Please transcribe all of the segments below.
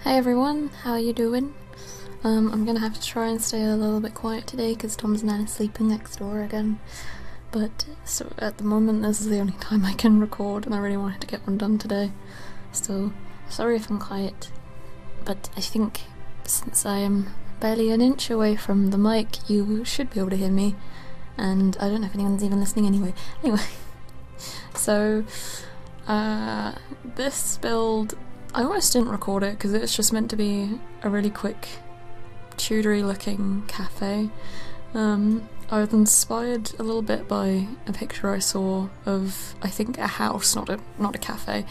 Hey everyone, how are you doing? I'm gonna have to try and stay a little bit quiet today because Tom's now sleeping next door again. But so at the moment this is the only time I can record and I really wanted to get one done today. So sorry if I'm quiet, but I think since I am barely an inch away from the mic you should be able to hear me, and I don't know if anyone's even listening anyway. So this build, I almost didn't record it because it's just meant to be a really quick Tudory looking cafe. I was inspired a little bit by a picture I saw of, I think, a house, not a cafe.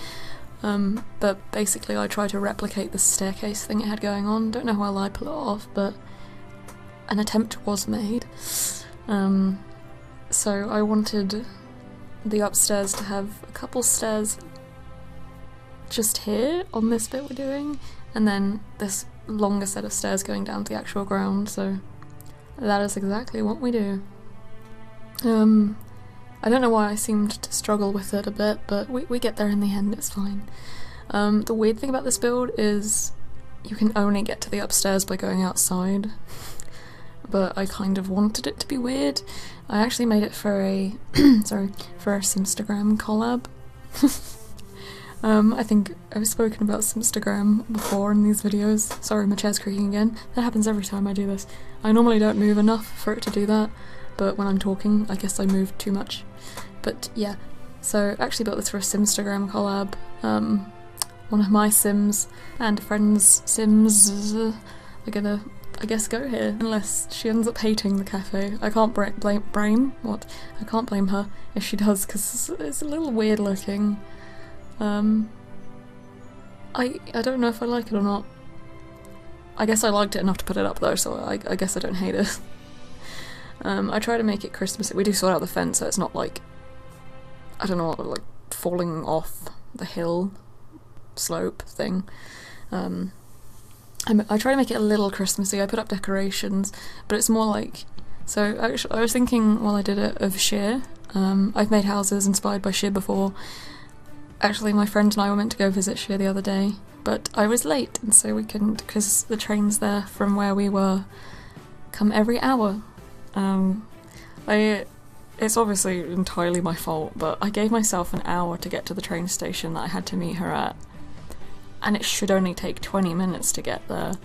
But basically I tried to replicate the staircase thing it had going on. Don't know how well I pull it off, but an attempt was made. So I wanted the upstairs to have a couple stairs just here on this bit we're doing, and then this longer set of stairs going down to the actual ground, so that is exactly what we do. I don't know why I seemed to struggle with it a bit, but we get there in the end, it's fine. The weird thing about this build is you can only get to the upstairs by going outside, but I kind of wanted it to be weird. I actually made it for a for a Simstagram collab. I think I've spoken about Simstagram before in these videos. Sorry, my chair's creaking again. That happens every time I do this. I normally don't move enough for it to do that, but when I'm talking, I guess I move too much. But yeah, so I actually built this for a Simstagram collab. One of my Sims and a friend's Sims are gonna, I guess, go here, unless she ends up hating the cafe. I can't blame her if she does, because it's a little weird looking. I don't know if I like it or not. I guess I liked it enough to put it up though, so I guess I don't hate it. I try to make it Christmassy. We do sort out the fence so it's not like, I don't know, like falling off the hill slope thing. I try to make it a little Christmassy. I put up decorations, but it's more like, so actually I was thinking while I did it of sheer. I've made houses inspired by sheer before. Actually, my friend and I were meant to go visit sheer the other day, but I was late, and so we couldn't, because the trains there from where we were come every hour. It's obviously entirely my fault, but I gave myself an hour to get to the train station that I had to meet her at, and it should only take 20 minutes to get there,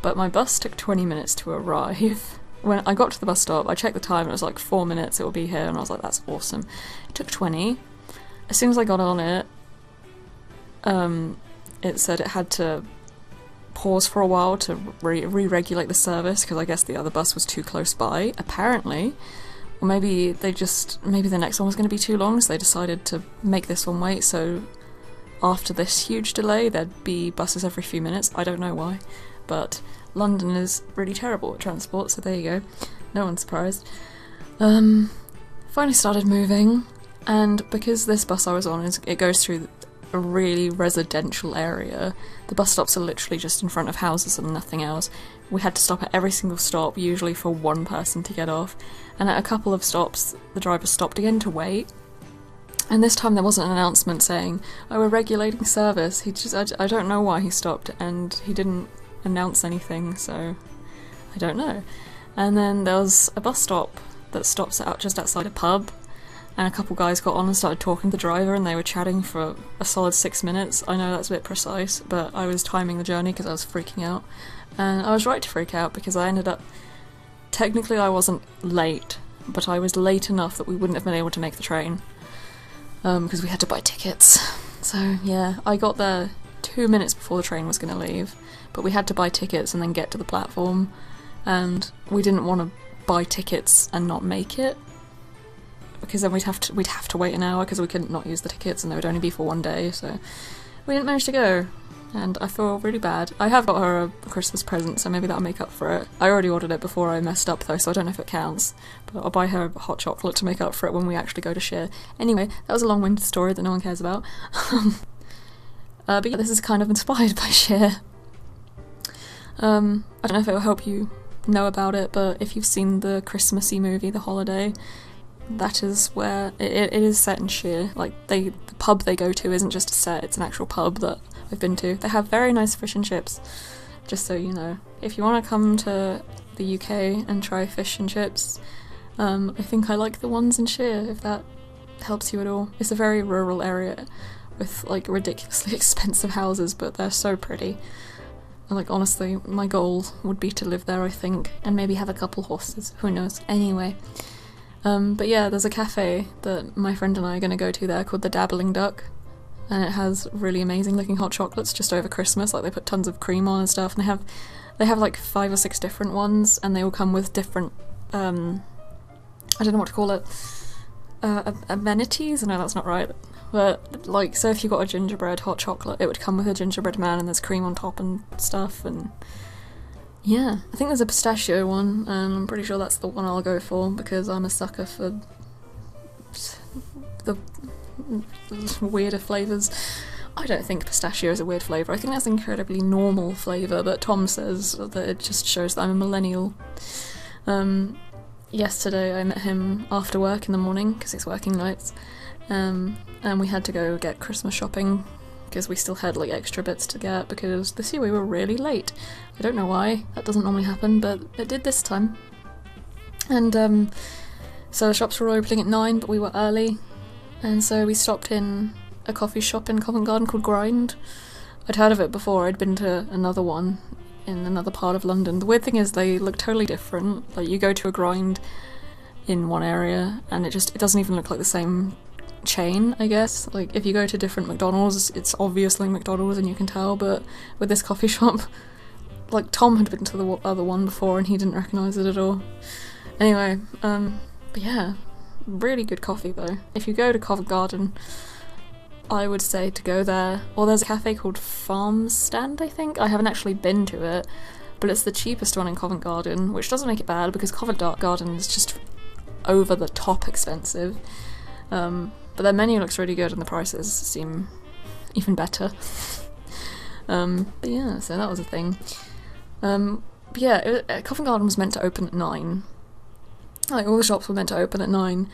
but my bus took 20 minutes to arrive. When I got to the bus stop, I checked the time, and it was like 4 minutes, it will be here, and I was like, that's awesome. It took 20. As soon as I got on it, it said it had to pause for a while to re-regulate the service, because I guess the other bus was too close by, apparently. Or maybe the next one was going to be too long, so they decided to make this one wait, so after this huge delay there'd be buses every few minutes. I don't know why, but London is really terrible at transport, so there you go. No one's surprised. Finally started moving. And because this bus I was on, it goes through a really residential area, the bus stops are literally just in front of houses and nothing else. We had to stop at every single stop, usually for one person to get off, and at a couple of stops the driver stopped again to wait. And this time there wasn't an announcement saying, oh, we're regulating service. I don't know why he stopped, and he didn't announce anything, so I don't know. And then there was a bus stop that stops just outside a pub, and a couple guys got on and started talking to the driver, and they were chatting for a solid 6 minutes. I know that's a bit precise, but I was timing the journey because I was freaking out. And I was right to freak out because I ended up... Technically I wasn't late, but I was late enough that we wouldn't have been able to make the train. Because we had to buy tickets. So yeah, I got there 2 minutes before the train was going to leave, but we had to buy tickets and then get to the platform, and we didn't want to buy tickets and not make it, because then we'd have to wait an hour because we couldn't not use the tickets and they would only be for one day, so we didn't manage to go, and I feel really bad. I have got her a Christmas present, so maybe that'll make up for it. I already ordered it before I messed up though, so I don't know if it counts, but I'll buy her hot chocolate to make up for it when we actually go to share. Anyway, that was a long-winded story that no one cares about. But yeah, this is kind of inspired by Cher. I don't know if it will help you know about it, but if you've seen the Christmassy movie, The Holiday, that is where it is set in Cher. Like, the pub they go to isn't just a set, it's an actual pub that I've been to. They have very nice fish and chips, just so you know. If you want to come to the UK and try fish and chips, I think I like the ones in Sheer, if that helps you at all. It's a very rural area with like ridiculously expensive houses, but they're so pretty. And like honestly, my goal would be to live there, I think, and maybe have a couple horses, who knows. Anyway, but yeah, there's a cafe that my friend and I are going to go to there called the Dabbling Duck, and it has really amazing looking hot chocolates just over Christmas. Like they put tons of cream on and stuff, and they have like 5 or 6 different ones, and they all come with different I don't know what to call it, amenities? No, that's not right. But, like, so if you got a gingerbread hot chocolate, it would come with a gingerbread man and there's cream on top and stuff, and yeah. I think there's a pistachio one, and I'm pretty sure that's the one I'll go for, because I'm a sucker for the weirder flavours. I don't think pistachio is a weird flavour. I think that's an incredibly normal flavour, but Tom says that it just shows that I'm a millennial. Yesterday I met him after work in the morning, because he's working nights, and we had to go get Christmas shopping, because we still had like extra bits to get, because this year we were really late. I don't know why, that doesn't normally happen, but it did this time. And so the shops were opening at 9, but we were early, and so we stopped in a coffee shop in Covent Garden called Grind. I'd heard of it before, I'd been to another one in another part of London. The weird thing is they look totally different. Like you go to a Grind in one area and it doesn't even look like the same chain, I guess. Like if you go to different McDonald's, it's obviously McDonald's and you can tell, but with this coffee shop, like Tom had been to the other one before and he didn't recognise it at all. Anyway, but yeah, really good coffee though. If you go to Covent Garden, I would say to go there. Or there's a cafe called Farm Stand, I think. I haven't actually been to it, but it's the cheapest one in Covent Garden, which doesn't make it bad because Covent Garden is just over the top expensive. But their menu looks really good and the prices seem even better. But yeah, so that was a thing. But yeah, Covent Garden was meant to open at 9. Like all the shops were meant to open at 9,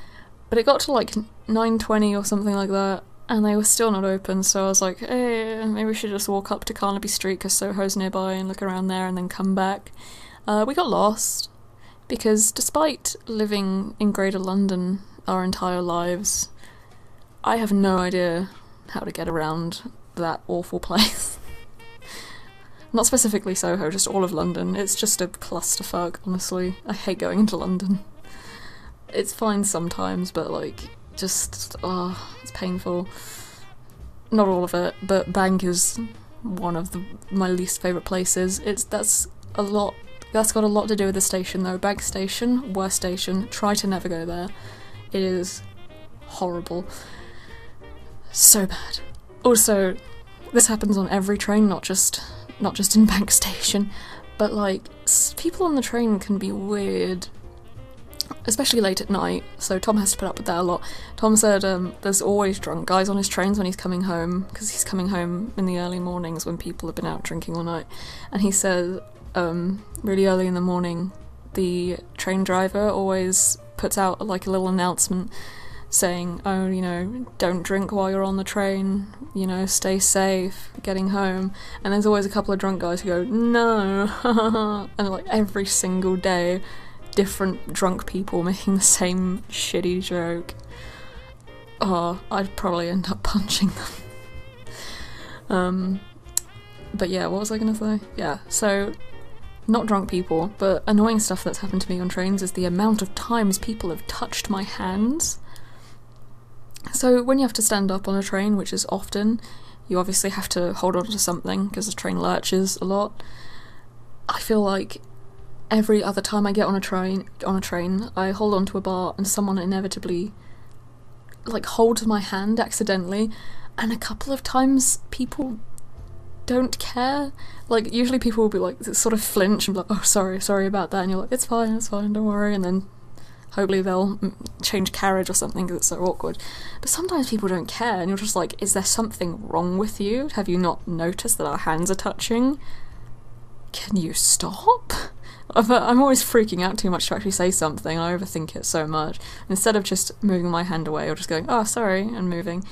but it got to like 9:20 or something like that, and they were still not open, so I was like, hey, maybe we should just walk up to Carnaby Street because Soho's nearby and look around there and then come back. We got lost, because despite living in Greater London our entire lives, I have no idea how to get around that awful place. Not specifically Soho, just all of London. It's just a clusterfuck, honestly. I hate going into London. It's fine sometimes, but like, just, it's painful. Not all of it, but Bank is one of my least favourite places. That's got a lot to do with the station though. Bank Station, worst station, try to never go there. It is horrible. So bad. Also, this happens on every train, not just in Bank Station, but like, people on the train can be weird. Especially late at night, so Tom has to put up with that a lot. Tom said there's always drunk guys on his trains when he's coming home, because he's coming home in the early mornings when people have been out drinking all night. And he said really early in the morning, the train driver always puts out like a little announcement saying, oh, you know, don't drink while you're on the train, you know, stay safe, getting home. And there's always a couple of drunk guys who go, no, and like every single day, different drunk people making the same shitty joke. Oh, I'd probably end up punching them. But yeah, what was I gonna say? Yeah, so, not drunk people, but annoying stuff that's happened to me on trains is the amount of times people have touched my hands. So when you have to stand up on a train, which is often, you obviously have to hold on to something because the train lurches a lot. I feel like every other time I get on a train, I hold onto a bar and someone inevitably like holds my hand accidentally, and a couple of times people don't care. Like usually people will be like sort of flinch and be like, oh sorry about that, and you're like, it's fine, don't worry, and then hopefully they'll change carriage or something because it's so awkward. But sometimes people don't care and you're just like, is there something wrong with you? Have you not noticed that our hands are touching? Can you stop? I'm always freaking out too much to actually say something. I overthink it so much. Instead of just moving my hand away or just going, oh, sorry, and moving,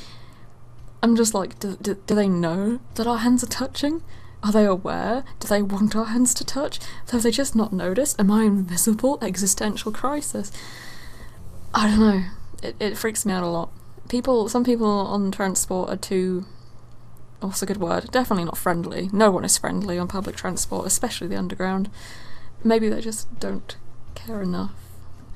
I'm just like, do they know that our hands are touching? Are they aware? Do they want our hands to touch? Have they just not noticed? Am I invisible? Existential crisis. I don't know. It freaks me out a lot. Some people on transport are too... what's a good word? Definitely not friendly. No one is friendly on public transport, especially the underground. Maybe they just don't care enough.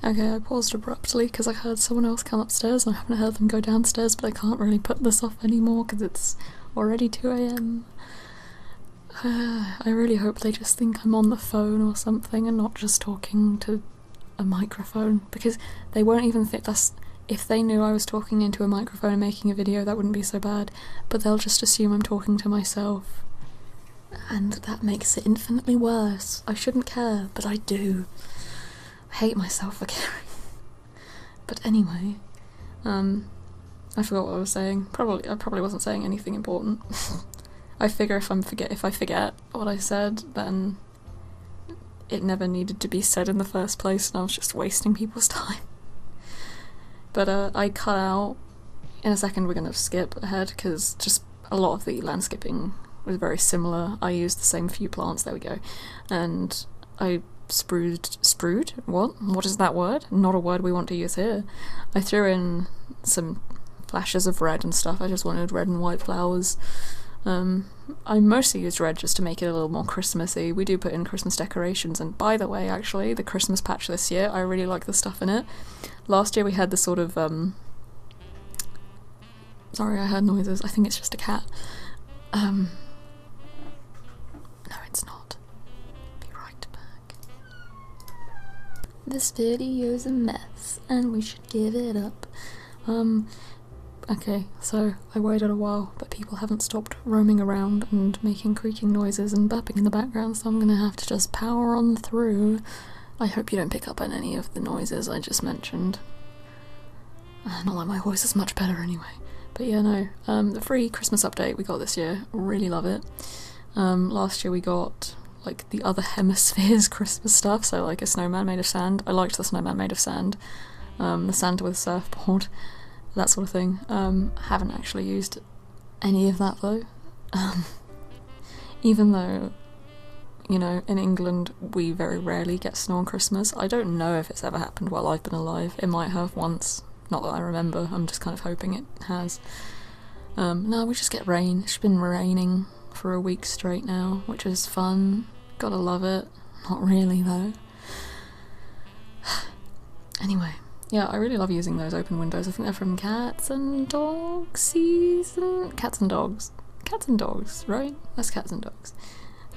Okay, I paused abruptly because I heard someone else come upstairs and I haven't heard them go downstairs, but I can't really put this off anymore because it's already 2 AM. I really hope they just think I'm on the phone or something and not just talking to a microphone, because they won't even think that's... if they knew I was talking into a microphone and making a video, that wouldn't be so bad, but they'll just assume I'm talking to myself. And that makes it infinitely worse. I shouldn't care, but I do. I hate myself for caring. But anyway, I forgot what I was saying. I probably wasn't saying anything important. I figure if I forget what I said, then it never needed to be said in the first place, and I was just wasting people's time. But I cut out. In a second we're gonna skip ahead because just a lot of the landscaping was very similar. I used the same few plants, there we go, and I sprued? What is that word? Not a word we want to use here. I threw in some flashes of red and stuff. I just wanted red and white flowers. I mostly used red just to make it a little more Christmassy. We do put in Christmas decorations, and by the way, actually, the Christmas patch this year, I really like the stuff in it. Last year we had the sort of, sorry, I heard noises. I think it's just a cat. No, it's not. Be right back. This video's a mess, and we should give it up. Okay, so I waited a while, but people haven't stopped roaming around and making creaking noises and burping in the background, so I'm gonna have to just power on through. I hope you don't pick up on any of the noises I just mentioned. Not like my voice is much better anyway. But yeah, no, the free Christmas update we got this year, really love it. Last year we got like the other hemisphere's Christmas stuff, so like a snowman made of sand. I liked the snowman made of sand. The Santa with a surfboard, that sort of thing. Haven't actually used any of that though. Even though, you know, in England we very rarely get snow on Christmas. I don't know if it's ever happened while I've been alive. It might have once, not that I remember. I'm just kind of hoping it has. No, we just get rain. It's been raining for a week straight now, which is fun. Gotta love it. Not really though. Anyway. Yeah, I really love using those open windows. I think they're from Cats and Dogs season? Cats and Dogs. Cats and Dogs, right? That's Cats and Dogs.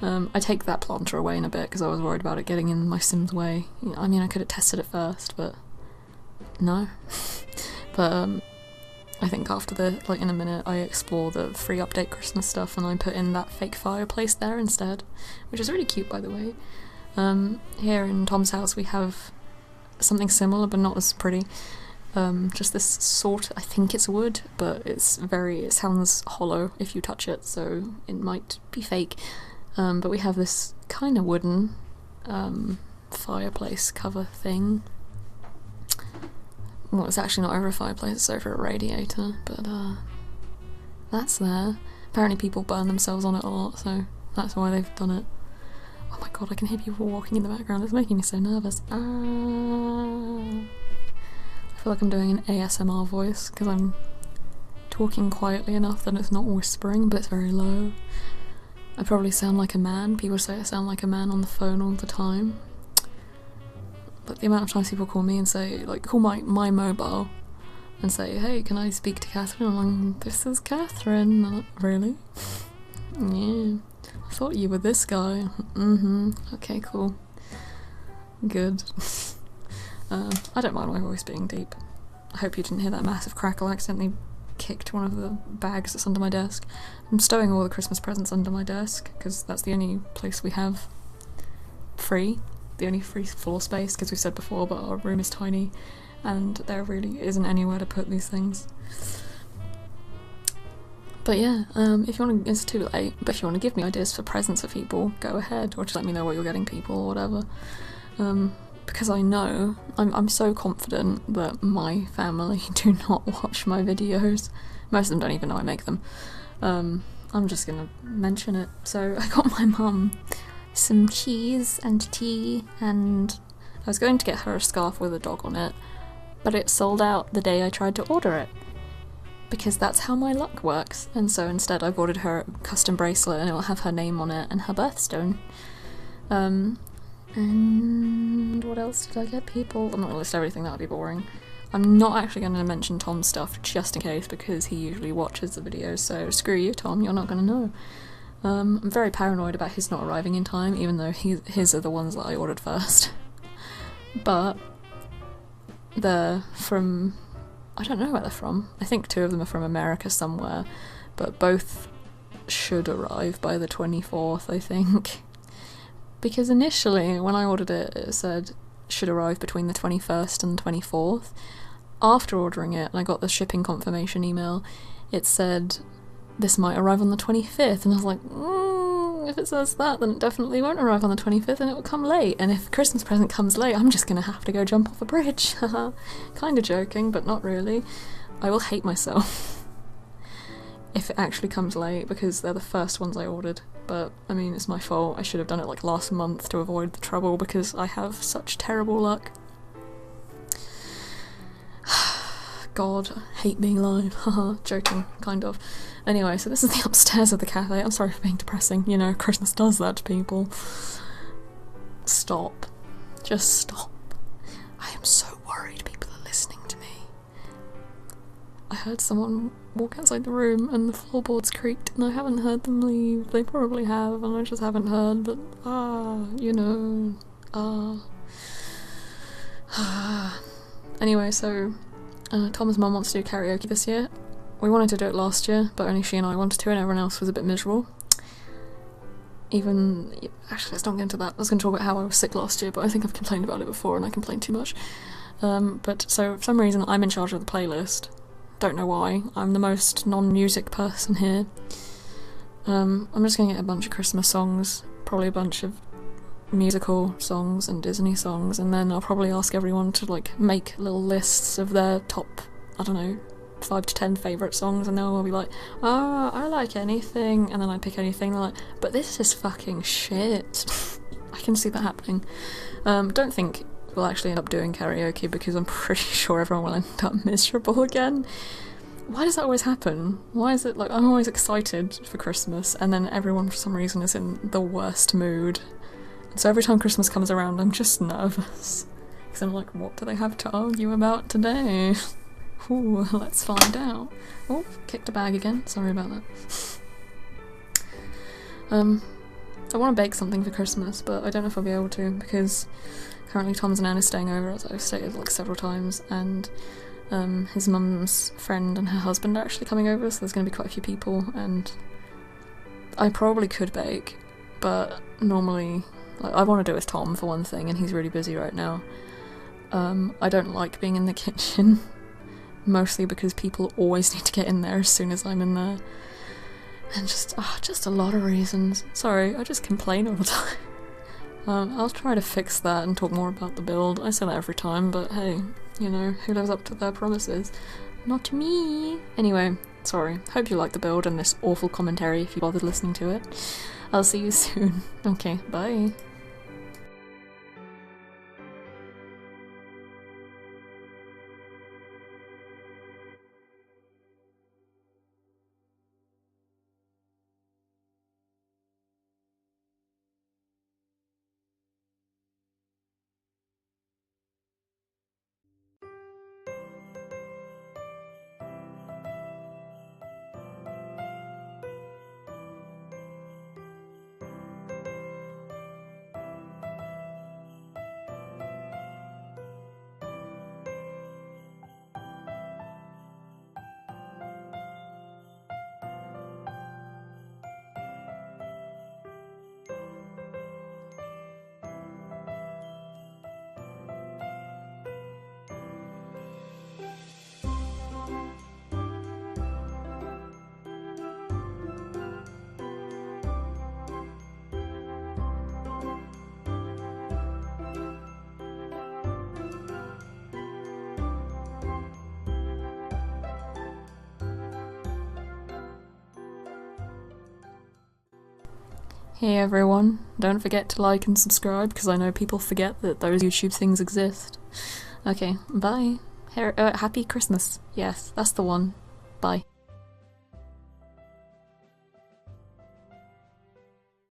I take that planter away in a bit because I was worried about it getting in my Sim's way. I mean, I could have tested it first, but no. But I think after in a minute, I explore the free update Christmas stuff and I put in that fake fireplace there instead, which is really cute, by the way. Here in Tom's house we have something similar but not as pretty. Just this sort, I think it's wood, but it sounds hollow if you touch it, so it might be fake. But we have this kind of wooden fireplace cover thing. Well, it's actually not over a fireplace, it's over a radiator, but that's there. Apparently people burn themselves on it a lot, so that's why they've done it. Oh my god, I can hear people walking in the background, it's making me so nervous. I feel like I'm doing an ASMR voice, because I'm talking quietly enough that it's not whispering, but it's very low. I probably sound like a man. People say I sound like a man on the phone all the time. But the amount of times people call me and say, like, call my mobile and say, hey, can I speak to Catherine? I'm like, this is Catherine. Like, really? Yeah. I thought you were this guy. Okay, cool. Good. I don't mind my voice being deep. I hope you didn't hear that massive crackle. I accidentally kicked one of the bags that's under my desk. I'm stowing all the Christmas presents under my desk, because that's the only place we have free. The only free floor space, because we said before, but our room is tiny, and there really isn't anywhere to put these things. But yeah, if you want to, it's too late, but if you want to give me ideas for presents for people, go ahead, or just let me know what you're getting people or whatever. because I know, I'm so confident that my family do not watch my videos. Most of them don't even know I make them. I'm just gonna mention it. So I got my mum some cheese and tea, and I was going to get her a scarf with a dog on it, but it sold out the day I tried to order it. Because that's how my luck works, and so instead I've ordered her a custom bracelet and it will have her name on it and her birthstone. And what else did I get people? I'm not gonna list everything, that would be boring. I'm not actually going to mention Tom's stuff just in case because he usually watches the videos, so screw you Tom, you're not going to know. I'm very paranoid about his not arriving in time, even though his are the ones that I ordered first. But they're from... I don't know where they're from. I think 2 of them are from America somewhere, but both should arrive by the 24th, I think. Because initially, when I ordered it, it said should arrive between the 21st and 24th. After ordering it, and I got the shipping confirmation email, it said this might arrive on the 25th, and I was like, if it says that, then it definitely won't arrive on the 25th and it will come late, and if a Christmas present comes late, I'm just gonna have to go jump off a bridge. Kinda joking, but not really. I will hate myself if it actually comes late, because they're the first ones I ordered, but I mean, it's my fault. I should have done it like last month to avoid the trouble, because I have such terrible luck. God, I hate being live. Haha, joking, kind of. Anyway, so this is the upstairs of the cafe. I'm sorry for being depressing, you know, Christmas does that to people. Stop. Just stop. I am so worried people are listening to me. I heard someone walk outside the room and the floorboards creaked and I haven't heard them leave. They probably have and I just haven't heard, but you know, Anyway, so Tom's mum wants to do karaoke this year. We wanted to do it last year, but only she and I wanted to, and everyone else was a bit miserable. Actually, let's not get into that. I was going to talk about how I was sick last year, but I think I've complained about it before, and I complained too much. But so, for some reason, I'm in charge of the playlist. Don't know why. I'm the most non-music person here. I'm just going to get a bunch of Christmas songs, probably a bunch of musical songs and Disney songs, and then I'll probably ask everyone to like make little lists of their top, I don't know, 5 to 10 favourite songs, and they'll all be like, I like anything, and then I pick anything, and they're like, but this is fucking shit. I can see that happening. Don't think we'll actually end up doing karaoke because I'm pretty sure everyone will end up miserable again. Why does that always happen? Why is it like I'm always excited for Christmas and then everyone for some reason is in the worst mood? So every time Christmas comes around, I'm just nervous. Because I'm like, what do they have to argue about today? Ooh, let's find out. Oh, kicked a bag again. Sorry about that. I want to bake something for Christmas, but I don't know if I'll be able to, because currently Tom's nan is staying over, as I've stated like several times, and his mum's friend and her husband are actually coming over, so there's going to be quite a few people, and I probably could bake, but normally... Like, I want to do it with Tom for one thing, and he's really busy right now. I don't like being in the kitchen, mostly because people always need to get in there as soon as I'm in there. And just a lot of reasons. Sorry, I just complain all the time. I'll try to fix that and talk more about the build. I say that every time, but hey, you know, who lives up to their promises? Not me! Anyway, sorry. Hope you liked the build and this awful commentary if you bothered listening to it. I'll see you soon. Okay, bye. Hey everyone, don't forget to like and subscribe because I know people forget that those YouTube things exist. Okay, bye. Happy Christmas. Yes, that's the one. Bye.